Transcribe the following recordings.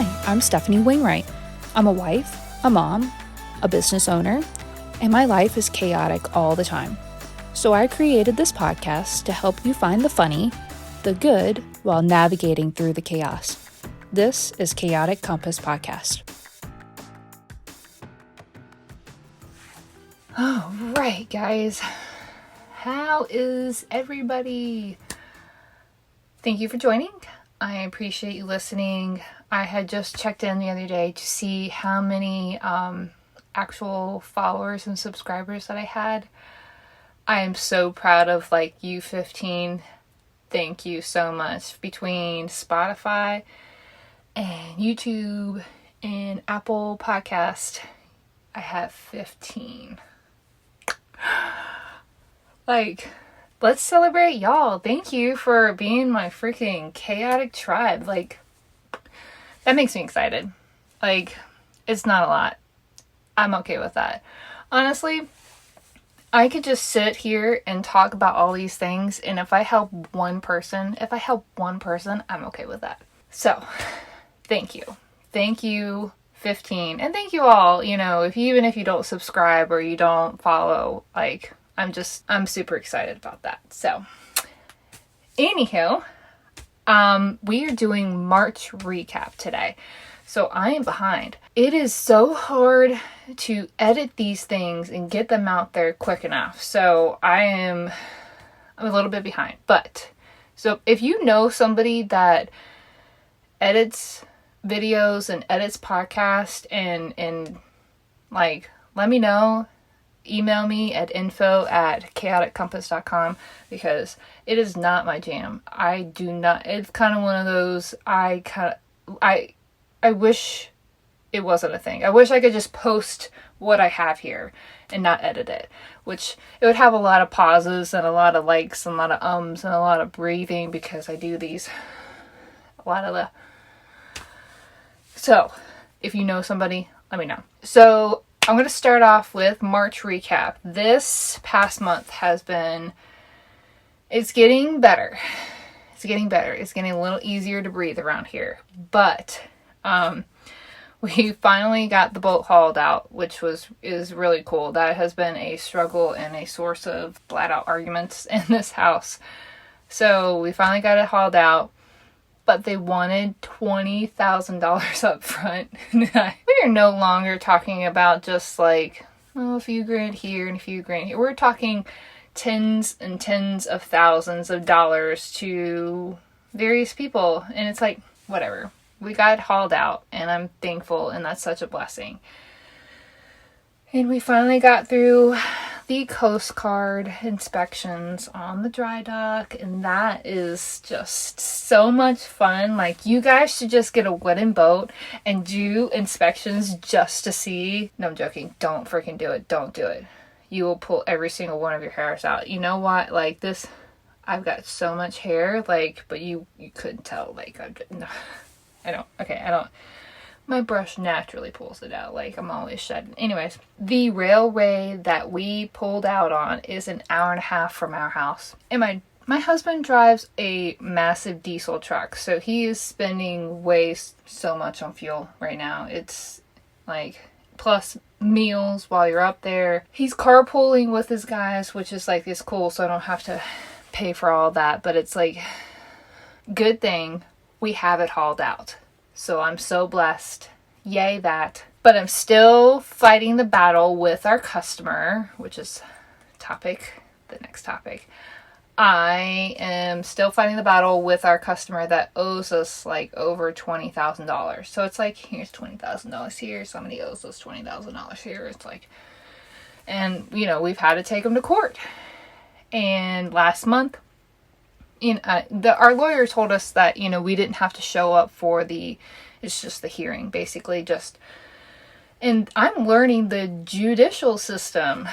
Hi, I'm Stephanie Wainwright. I'm a wife, a mom, a business owner, and my life is chaotic all the time. So I created this podcast to help you find the funny, the good, while navigating through the chaos. This is Chaotic Compass Podcast. All right, guys. How is everybody? Thank you for joining. I appreciate you listening. I had just checked in the other day to see how many actual followers and subscribers that I had. I am so proud of you 15. Thank you so much. Between Spotify and YouTube and Apple Podcast, I have 15. Let's celebrate y'all. Thank you for being my freaking chaotic tribe. That makes me excited. It's not a lot. I'm okay with that. Honestly, I could just sit here and talk about all these things, and if I help one person, I'm okay with that. So, thank you. Thank you, 15. And thank you all, even if you don't subscribe or you don't follow, I'm super excited about that. So, anywho, we are doing March recap today. So I am behind. It is so hard to edit these things and get them out there quick enough. So I'm a little bit behind. But, so if you know somebody that edits videos and edits podcasts and let me know. Email me at info@chaoticcompass.com because it is not my jam. It's kind of one of those, I wish it wasn't a thing. I wish I could just post what I have here and not edit it, which it would have a lot of pauses and a lot of likes and a lot of ums and a lot of breathing because I do So, if you know somebody, let me know. So, I'm going to start off with March recap. This past month it's getting better. It's getting better. It's getting a little easier to breathe around here. But, we finally got the boat hauled out, which is really cool. That has been a struggle and a source of flat out arguments in this house. So, we finally got it hauled out. But they wanted $20,000 up front. We are no longer talking about just a few grand here and a few grand here. We're talking tens and tens of thousands of dollars to various people. And it's whatever. We got hauled out and I'm thankful, and that's such a blessing. And we finally got through the Coast Guard inspections on the dry dock, and that is just so much fun. You guys should just get a wooden boat and do inspections just to see. No, I'm joking. Don't freaking do it. Don't do it. You will pull every single one of your hairs out. You know what? I've got so much hair, but you couldn't tell. I don't. My brush naturally pulls it out. I'm always shedding. Anyways, the railway that we pulled out on is an hour and a half from our house. And my husband drives a massive diesel truck, so he is spending so much on fuel right now. It's plus meals while you're up there. He's carpooling with his guys, which is it's cool, so I don't have to pay for all that. But it's good thing we have it hauled out. So I'm so blessed. Yay that. But I'm still fighting the battle with our customer, which is the next topic. I am still fighting the battle with our customer that owes us over $20,000. So it's here's $20,000 here. Somebody owes us $20,000 here. It's and we've had to take them to court. And last month, our lawyer told us that, we didn't have to show up for it's just the hearing, basically and I'm learning the judicial system.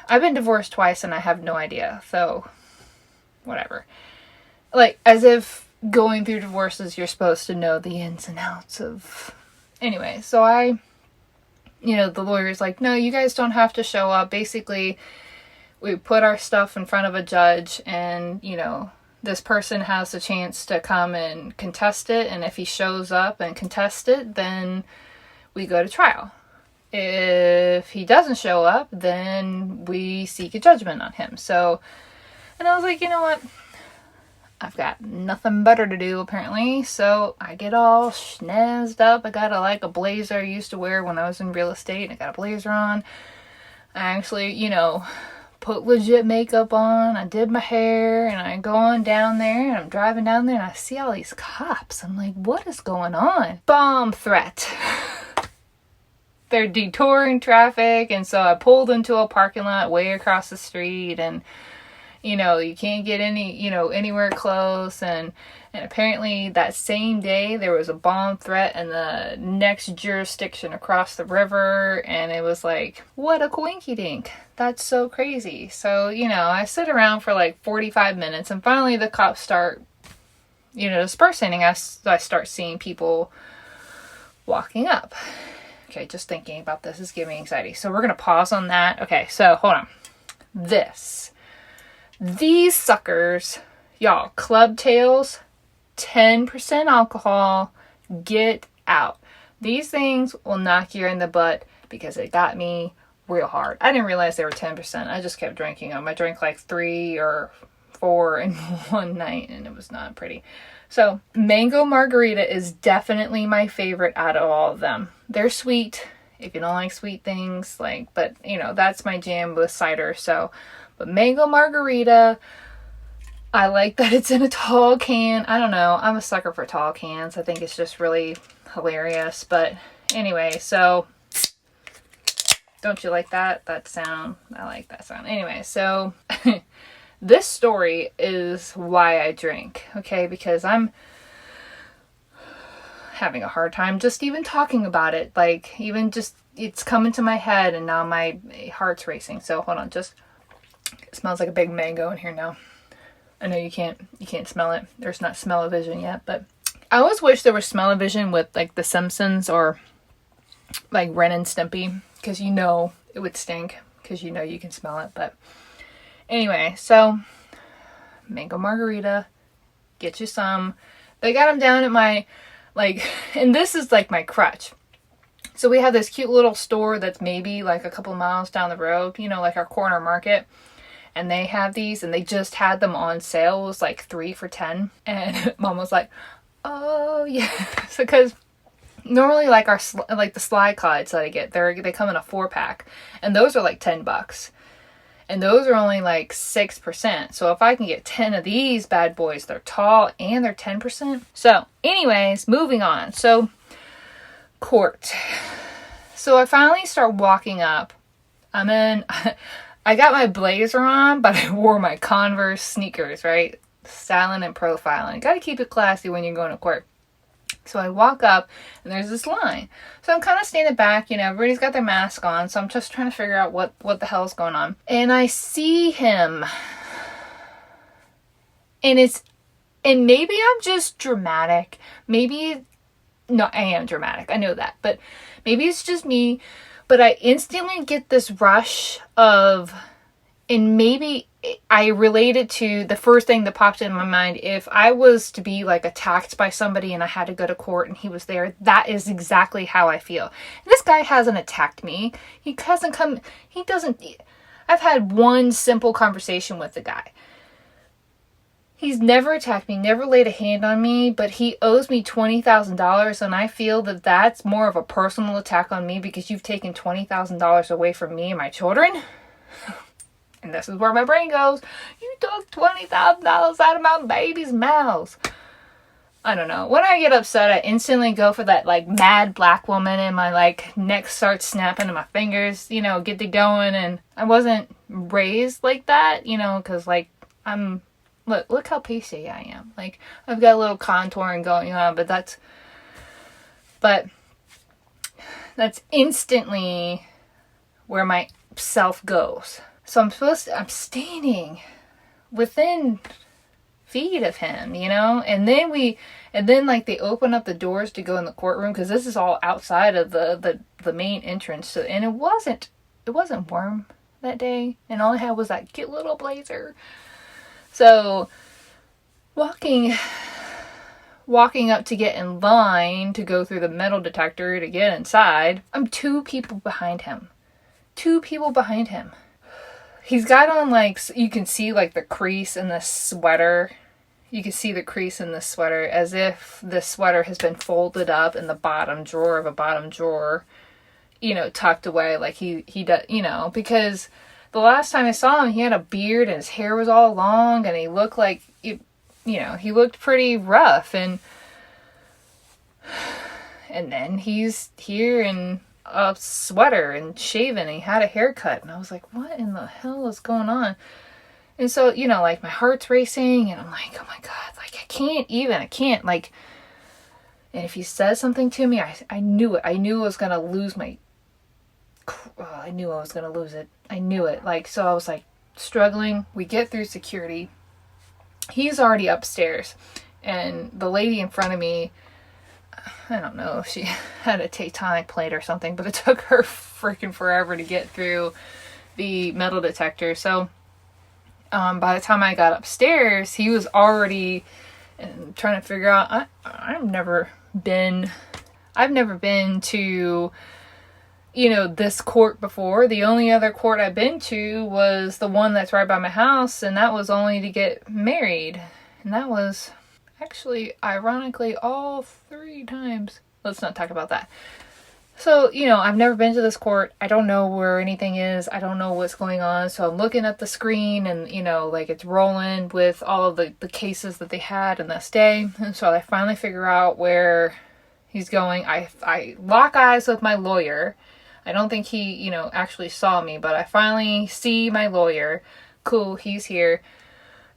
I've been divorced twice and I have no idea, so, whatever. As if going through divorces, you're supposed to know the ins and outs of, anyway, so the lawyer's no, you guys don't have to show up. Basically, we put our stuff in front of a judge and, this person has the chance to come and contest it, and if he shows up and contests it, then we go to trial. If he doesn't show up, then we seek a judgment on him. So, and I was like, you know what? I've got nothing better to do, apparently. So I get all schnazzed up. I got a blazer I used to wear when I was in real estate. I got a blazer on. I actually, put legit makeup on. I did my hair, and I go on down there, and I'm driving down there, and I see all these cops. I'm like, what is going on? Bomb threat. They're detouring traffic, and so I pulled into a parking lot way across the street, and you can't get anywhere close, and apparently that same day there was a bomb threat in the next jurisdiction across the river, and it was like, what a coinky dink. That's so crazy. So, I sit around for like 45 minutes, and finally the cops start, dispersing, and I start seeing people walking up. Okay, just thinking about this is giving me anxiety. So we're going to pause on that. Okay, so hold on. These suckers, y'all, club tails, 10% alcohol, get out. These things will knock you in the butt because it got me real hard. I didn't realize they were 10%. I just kept drinking them. I drank like 3 or 4 in one night, and it was not pretty. So mango margarita is definitely my favorite out of all of them. They're sweet. If you don't like sweet things, but that's my jam with cider. So, but mango margarita, I like that it's in a tall can. I don't know. I'm a sucker for tall cans. I think it's just really hilarious. But anyway, so don't you like that sound? I like that sound. Anyway, so this story is why I drink, okay? Because I'm having a hard time just even talking about it. Even just, it's coming to my head, and now my heart's racing. So hold on, it smells like a big mango in here now. I know you can't smell it. There's not smell-o-vision yet, but I always wish there was smell-o-vision with The Simpsons or Ren and Stimpy, because it would stink, because you can smell it. But anyway, so mango margarita, get you some. They got them down at my, and this is my crutch. So we have this cute little store that's maybe a couple of miles down the road, our corner market. And they have these, and they just had them on sale. It was 3 for $10. And Mom was like, oh yes. Because normally the slide clods that I get, they come in a 4-pack. And those are $10. And those are only 6%. So if I can get 10 of these bad boys, they're tall and they're 10%. So anyways, moving on. So court. So I finally start walking up. I got my blazer on, but I wore my Converse sneakers, right? Styling and profiling. Got to keep it classy when you're going to court. So I walk up, and there's this line. So I'm kind of standing back, everybody's got their mask on, so I'm just trying to figure out what the hell's going on. And I see him. And maybe I'm just dramatic. No, I am dramatic. I know that. But maybe it's just me. But I instantly get this rush of, and maybe I relate it to the first thing that popped in my mind. If I was to be attacked by somebody and I had to go to court and he was there, that is exactly how I feel. And this guy hasn't attacked me. I've had one simple conversation with the guy. He's never attacked me, never laid a hand on me, but he owes me $20,000, and I feel that that's more of a personal attack on me because you've taken $20,000 away from me and my children. And this is where my brain goes. You took $20,000 out of my baby's mouths. I don't know. When I get upset, I instantly go for that mad black woman, and my neck starts snapping and my fingers, get to going. And I wasn't raised like that, because I'm... Look how pasty I am. I've got a little contouring going on, but that's instantly where my self goes. So I'm standing within feet of him, and then they open up the doors to go in the courtroom, because this is all outside of the main entrance. So, and it wasn't warm that day, and all I had was that cute little blazer. So walking up to get in line to go through the metal detector to get inside. I'm 2 people behind him. 2 people behind him. He's got on, like, you can see, like, the crease in the sweater. You can see the crease in the sweater as if the sweater has been folded up in the bottom drawer of a bottom drawer, tucked away like he does, because the last time I saw him, he had a beard and his hair was all long and he looked like, he looked pretty rough. And then he's here in a sweater and shaven, and he had a haircut, and I was like, what in the hell is going on? And so, like, my heart's racing, and I'm like, oh my God, like, I can't, like, and if he says something to me, I knew it. I knew I was going to lose my, I knew I was going to lose it. I knew it. Like, so I was, like, struggling. We get through security. He's already upstairs, and the lady in front of me, I don't know if she had a tectonic plate or something, but it took her freaking forever to get through the metal detector. So by the time I got upstairs, he was already trying to figure out. I've never been to, this court before. The only other court I've been to was the one that's right by my house, and that was only to get married. And that was actually, ironically, all 3 times. Let's not talk about that. So, I've never been to this court. I don't know where anything is. I don't know what's going on. So I'm looking at the screen and, like, it's rolling with all of the cases that they had in this day. And so I finally figure out where he's going. I lock eyes with my lawyer. I don't think he, actually saw me, but I finally see my lawyer. Cool, he's here.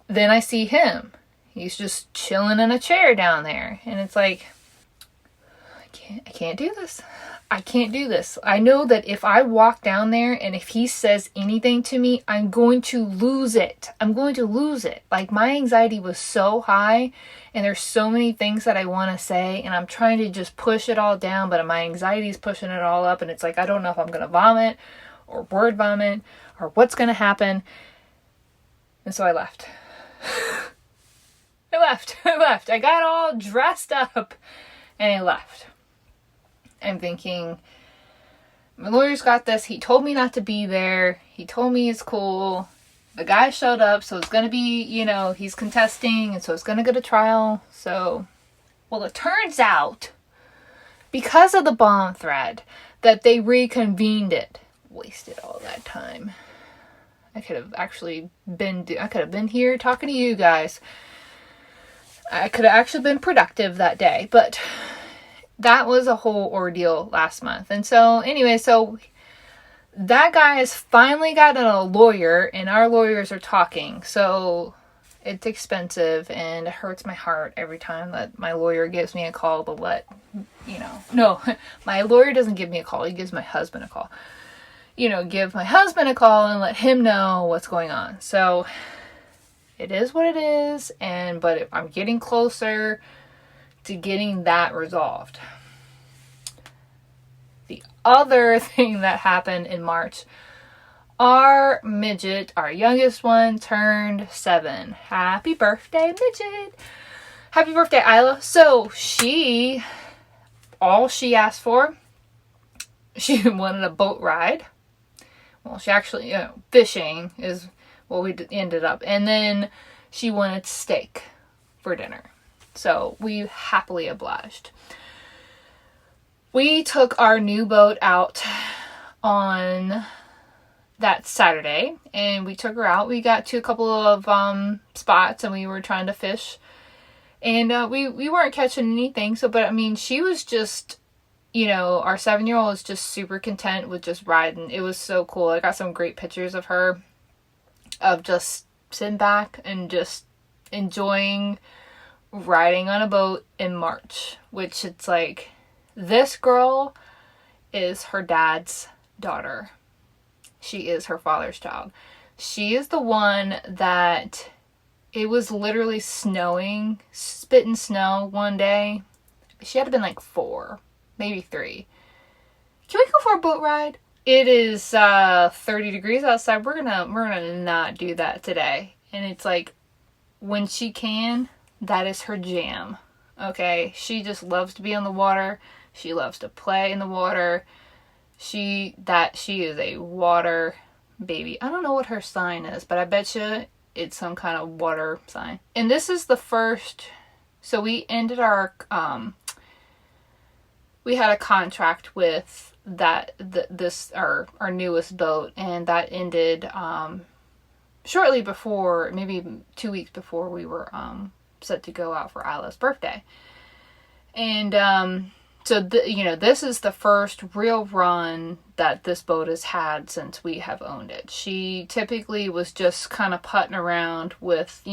Then I see him. He's just chilling in a chair down there. And it's like, I can't do this. I can't do this. I know that if I walk down there and if he says anything to me, I'm going to lose it. I'm going to lose it. Like, my anxiety was so high and there's so many things that I want to say and I'm trying to just push it all down, but my anxiety is pushing it all up, and it's like, I don't know if I'm going to vomit or word vomit or what's going to happen. And so I left. I left. I got all dressed up and I left. I'm thinking, my lawyer's got this. He told me not to be there. He told me it's cool. The guy showed up, so it's going to be, he's contesting, and so it's going to go to trial. So, well, it turns out, because of the bomb thread, that they reconvened it. Wasted all that time. I could have been here talking to you guys. I could have actually been productive that day, but that was a whole ordeal last month. And so, anyway, that guy has finally gotten a lawyer, and our lawyers are talking. So it's expensive, and it hurts my heart every time that my lawyer gives me a call to let, no, my lawyer doesn't give me a call. He gives my husband a call. Give my husband a call and let him know what's going on. So it is what it is, but I'm getting closer to getting that resolved. The other thing that happened in March, our midget, our youngest one, turned 7. Happy birthday, midget! Happy birthday, Isla. So all she asked for, she wanted a boat ride. Well, she actually, fishing is what we ended up. And then she wanted steak for dinner. So we happily obliged. We took our new boat out on that Saturday, and we took her out. We got to a couple of spots, and we were trying to fish. And we weren't catching anything. But she was just, our 7-year-old was just super content with just riding. It was so cool. I got some great pictures of her, of just sitting back and just enjoying riding on a boat in March, which it's like, this girl is her dad's daughter. She is her father's child. She is the one that, it was literally snowing, spitting snow one day. She had to been like 4, maybe 3. Can we go for a boat ride? It is 30 degrees outside. We're gonna not do that today. And it's like, when she can, That is her jam. Okay, she just loves to be on the water. She loves to play in the water. She is a water baby. I don't know what her sign is, but I bet you it's some kind of water sign. And this is the first. So we ended our we had a contract with our newest boat, and that ended shortly before, maybe 2 weeks before we were set to go out for Isla's birthday. And so this is the first real run that this boat has had since we have owned it. She typically was just kind of putting around with,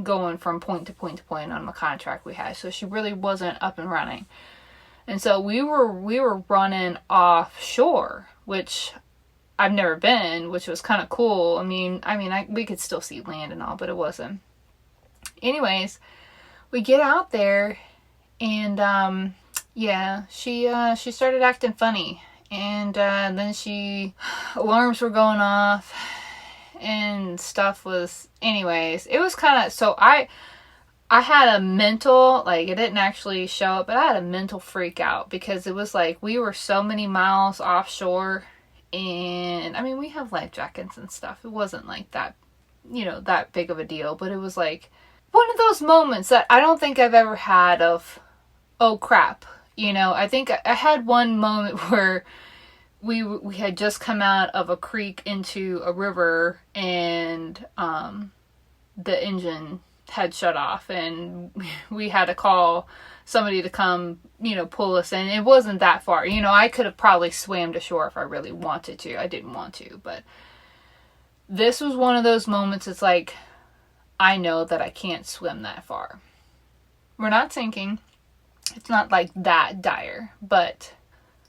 going from point to point to point on the contract we had. So she really wasn't up and running. And so we were running offshore, which I've never been, which was kind of cool. We could still see land and all, but it wasn't. Anyways, we get out there, and she started acting funny, and then alarms were going off, and stuff was. Anyways, it was kind of so I had a mental, like, it didn't actually show up, but I had a mental freak out because it was like we were so many miles offshore, and we have life jackets and stuff. It wasn't like that, that big of a deal, but it was like one of those moments that I don't think I've ever had of, oh crap. I think I had one moment where we had just come out of a creek into a river, and the engine had shut off, and we had to call somebody to come, pull us in. It wasn't that far. I could have probably swam to shore if I really wanted to. I didn't want to, but this was one of those moments. It's like, I know that I can't swim that far. We're not sinking. It's not like that dire, but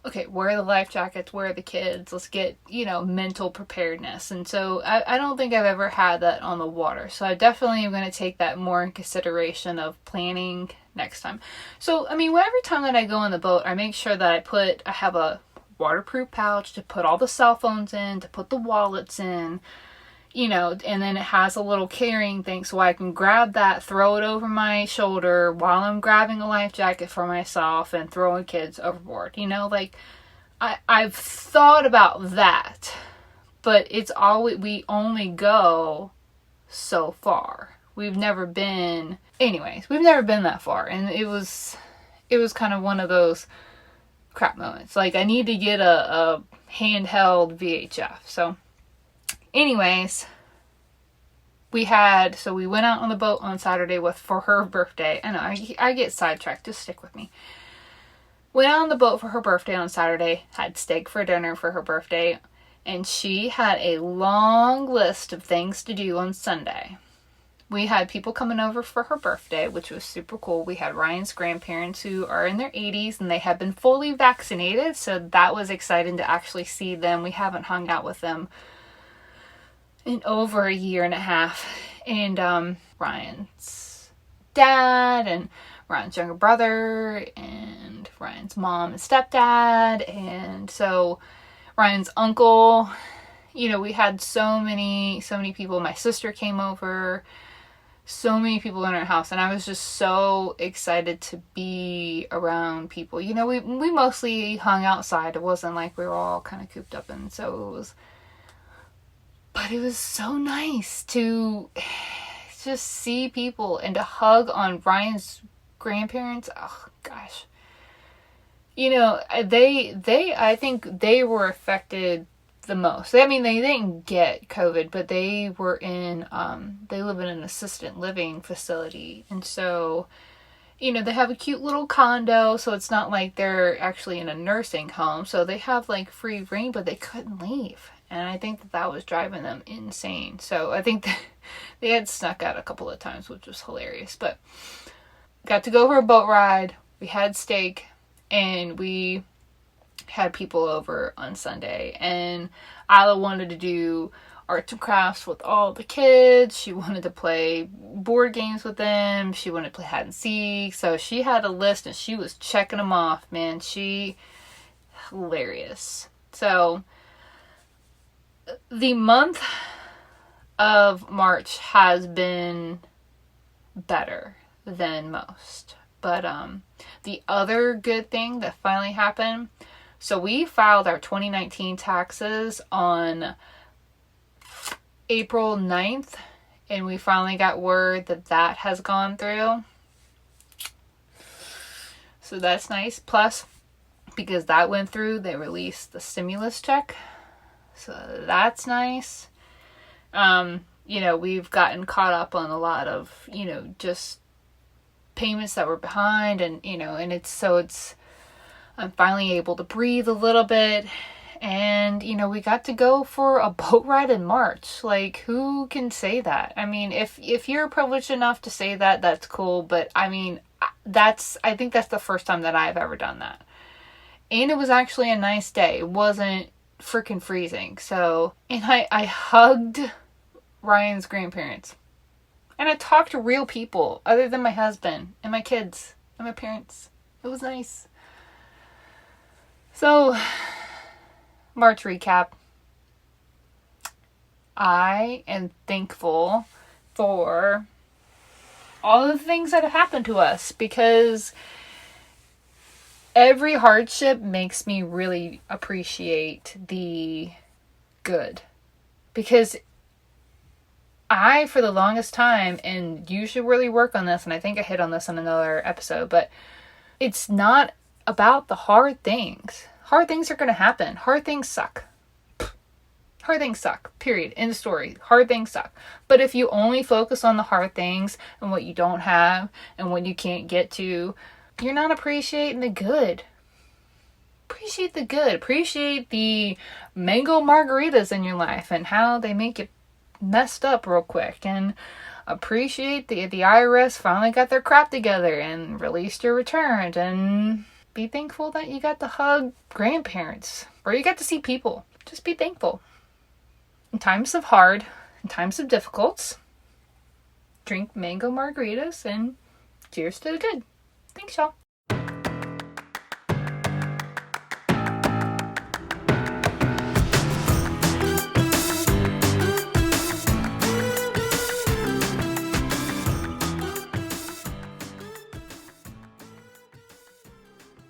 okay, where are the life jackets? Where are the kids? Let's get, mental preparedness. And so I don't think I've ever had that on the water. So I definitely am going to take that more in consideration of planning next time. So, every time that I go on the boat, I make sure that I have a waterproof pouch to put all the cell phones in, to put the wallets in, and then it has a little carrying thing so I can grab that, throw it over my shoulder while I'm grabbing a life jacket for myself and throwing kids overboard. I've thought about that, but we only go so far. We've never been that far, and it was kind of one of those crap moments. Like, I need to get a handheld VHF. So anyways, we went out on the boat on Saturday for her birthday. I know, I get sidetracked. Just stick with me. Went out on the boat for her birthday on Saturday. Had steak for dinner for her birthday. And she had a long list of things to do on Sunday. We had people coming over for her birthday, which was super cool. We had Ryan's grandparents who are in their 80s, and they have been fully vaccinated. So that was exciting to actually see them. We haven't hung out with them in over a year and a half. And Ryan's dad and Ryan's younger brother and Ryan's mom and stepdad, and so Ryan's uncle. We had so many people. My sister came over. So many people in our house, and I was just so excited to be around people. We mostly hung outside. It wasn't like we were all kind of cooped up, and so but it was so nice to just see people and to hug on Ryan's grandparents. Oh gosh. I think they were affected the most. They didn't get COVID, but they were they live in an assisted living facility. And so, they have a cute little condo, so it's not like they're actually in a nursing home. So they have like free reign, but they couldn't leave. And I think that was driving them insane. So I think that they had snuck out a couple of times, which was hilarious. But got to go for a boat ride. We had steak, and we had people over on Sunday. And Isla wanted to do arts and crafts with all the kids. She wanted to play board games with them. She wanted to play hide and seek. So she had a list, and she was checking them off. Man, hilarious. So the month of March has been better than most. But the other good thing that finally happened, so we filed our 2019 taxes on April 9th, and we finally got word that that has gone through. So that's nice. Plus, because that went through, they released the stimulus check. So that's nice. We've gotten caught up on a lot of, just payments that were behind, and I'm finally able to breathe a little bit. And, we got to go for a boat ride in March. Like, who can say that? I mean, if you're privileged enough to say that, that's cool. But I mean, I think that's the first time that I've ever done that. And it was actually a nice day. It wasn't freaking freezing. So, and I hugged Ryan's grandparents. And I talked to real people other than my husband and my kids and my parents. It was nice. So, March recap. I am thankful for all of the things that have happened to us, because every hardship makes me really appreciate the good. Because I, for the longest time, and you should really work on this, and I think I hit on this in another episode, but it's not about the hard things. Hard things are going to happen. Hard things suck. Hard things suck. Period. End of story. Hard things suck. But if you only focus on the hard things and what you don't have and what you can't get to, you're not appreciating the good. Appreciate the good. Appreciate the mango margaritas in your life and how they make you messed up real quick. And appreciate the IRS finally got their crap together and released your returns. And be thankful that you got to hug grandparents or you got to see people. Just be thankful. In times of hard, in times of difficult, drink mango margaritas and cheers to the good. Thanks, y'all.